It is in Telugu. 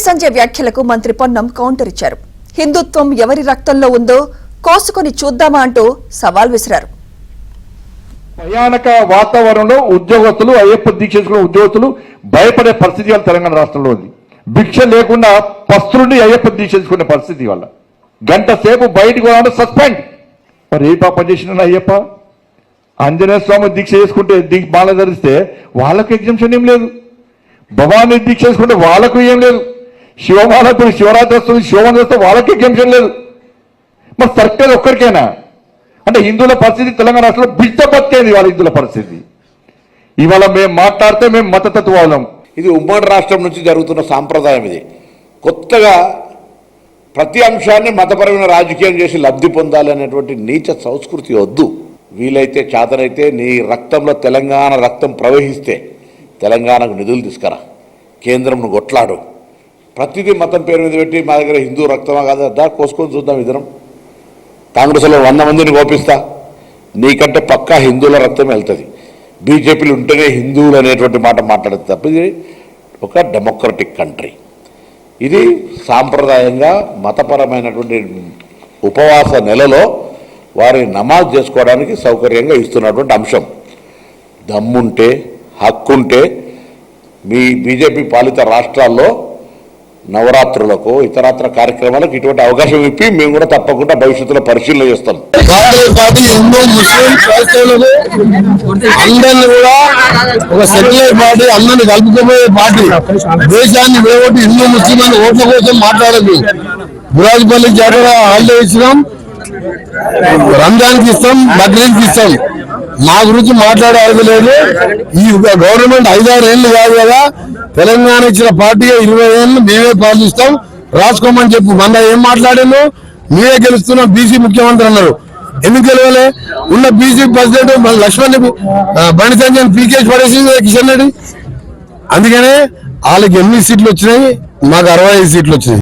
సంజయ్ వ్యాఖ్యలకు మంత్రి పొన్నం కౌంటర్ ఇచ్చారు. హిందుత్వం ఎవరి రక్తంలో ఉందో కోసుకొని చూద్దామా అంటూ సవాల్ విసిరారు. భయానక వాతావరణంలో ఉద్యోగస్తులు అయ్యప్ప దీక్ష చేసుకున్న ఉద్యోగస్తులు భయపడే పరిస్థితి వాళ్ళ తెలంగాణ రాష్ట్రంలో ఉంది. భిక్ష లేకుండా పస్తులుండి అయ్యప్ప దీక్ష చేసుకునే పరిస్థితి వల్ల గంట సేపు బయటకు రావడం సస్పెండ్. మరి ఏ పాపం చేసిన అయ్యప్ప ఆంజనేయ స్వామి దీక్ష చేసుకుంటే మాల ధరిస్తే వాళ్ళకు ఎగ్జామ్షన్ ఏం లేదు. భవానీ దీక్ష చేసుకుంటే వాళ్ళకు ఏం లేదు. శివమాలకు శివరాత్రి వస్తుంది, శివమాల వస్తే వాళ్ళకి ఎగ్జామ్షన్ లేదు. మరి సర్కారు ఒక్కరికైనా అంటే హిందువుల పరిస్థితి తెలంగాణ రాష్ట్రంలో బిడ్డబట్టేది వాళ్ళ హిందువుల పరిస్థితి. ఇవాళ మేము మాట్లాడితే మేము మతతత్వాలం. ఇది ఉమ్మడి రాష్ట్రం నుంచి జరుగుతున్న సాంప్రదాయం. ఇది కొత్తగా ప్రతి అంశాన్ని మతపరమైన రాజకీయం చేసి లబ్ధి పొందాలి అనేటువంటి నీచ సంస్కృతి వద్దు. వీలైతే చేతనైతే నీ రక్తంలో తెలంగాణ రక్తం ప్రవహిస్తే తెలంగాణకు నిధులు తీసుకురా, కేంద్రంను కొట్లాడు. ప్రతిదీ మతం పేరు మీద పెట్టి మా దగ్గర హిందూ రక్తమా కాదా దా కోసుకొని చూద్దాం. ఇద్దరం కాంగ్రెస్లో 100 మందిని కోపిస్తా, నీకంటే పక్కా హిందువుల రక్తం వెళ్తుంది. బీజేపీలు ఉంటేనే హిందువులు అనేటువంటి మాట మాట్లాడుతుంది తప్ప ఇది ఒక డెమోక్రటిక్ కంట్రీ. ఇది సాంప్రదాయంగా మతపరమైనటువంటి ఉపవాస నెలలో వారి నమాజ్ చేసుకోవడానికి సౌకర్యంగా ఇస్తున్నటువంటి అంశం. దమ్ముంటే హక్కుంటే మీ బీజేపీ పాలిత రాష్ట్రాల్లో నవరాత్రులకు ఇతరత్ర కార్యక్రమాలకు ఇటువంటి అవకాశం ఇప్పి మేము కూడా తప్పకుండా భవిష్యత్తులో పరిశీలన చేస్తాం. కాంగ్రెస్ పార్టీ హిందూ ముస్లిం క్రైస్తవులకు అందరినీ కూడా ఒక సెక్యులర్ పార్టీ, అందరినీ కలుపుకోబోయే పార్టీ. దేశాన్ని వేగొట్టి హిందూ ముస్లిం అని ఓట్ల కోసం మాట్లాడదు. గురాజపల్లి జాతర హాలిడే ఇచ్చినాం, రంజాన్కి ఇస్తాం, బక్రీద్కి ఇస్తాం. మా గురించి మాట్లాడేది లేదు. ఈ గవర్నమెంట్ 5-6 ఏళ్ళు కాదు కదా, తెలంగాణ ఇచ్చిన పార్టీగా 20 ఏళ్ళు మేమే పాలిస్తాం, రాసుకోమని చెప్పు. మన ఏం మాట్లాడాను, మీరే గెలుస్తున్నాం, బీసీ ముఖ్యమంత్రి అన్నారు. ఎందుకు గెలవలే? ఉన్న బీసీ ప్రెసిడెంట్ లక్ష్మణ్ బండి సంజయ్ పీకేసి పడేసింది కిషన్ రెడ్డి. అందుకనే వాళ్ళకి 8 సీట్లు వచ్చినాయి, మాకు 65 సీట్లు వచ్చినాయి.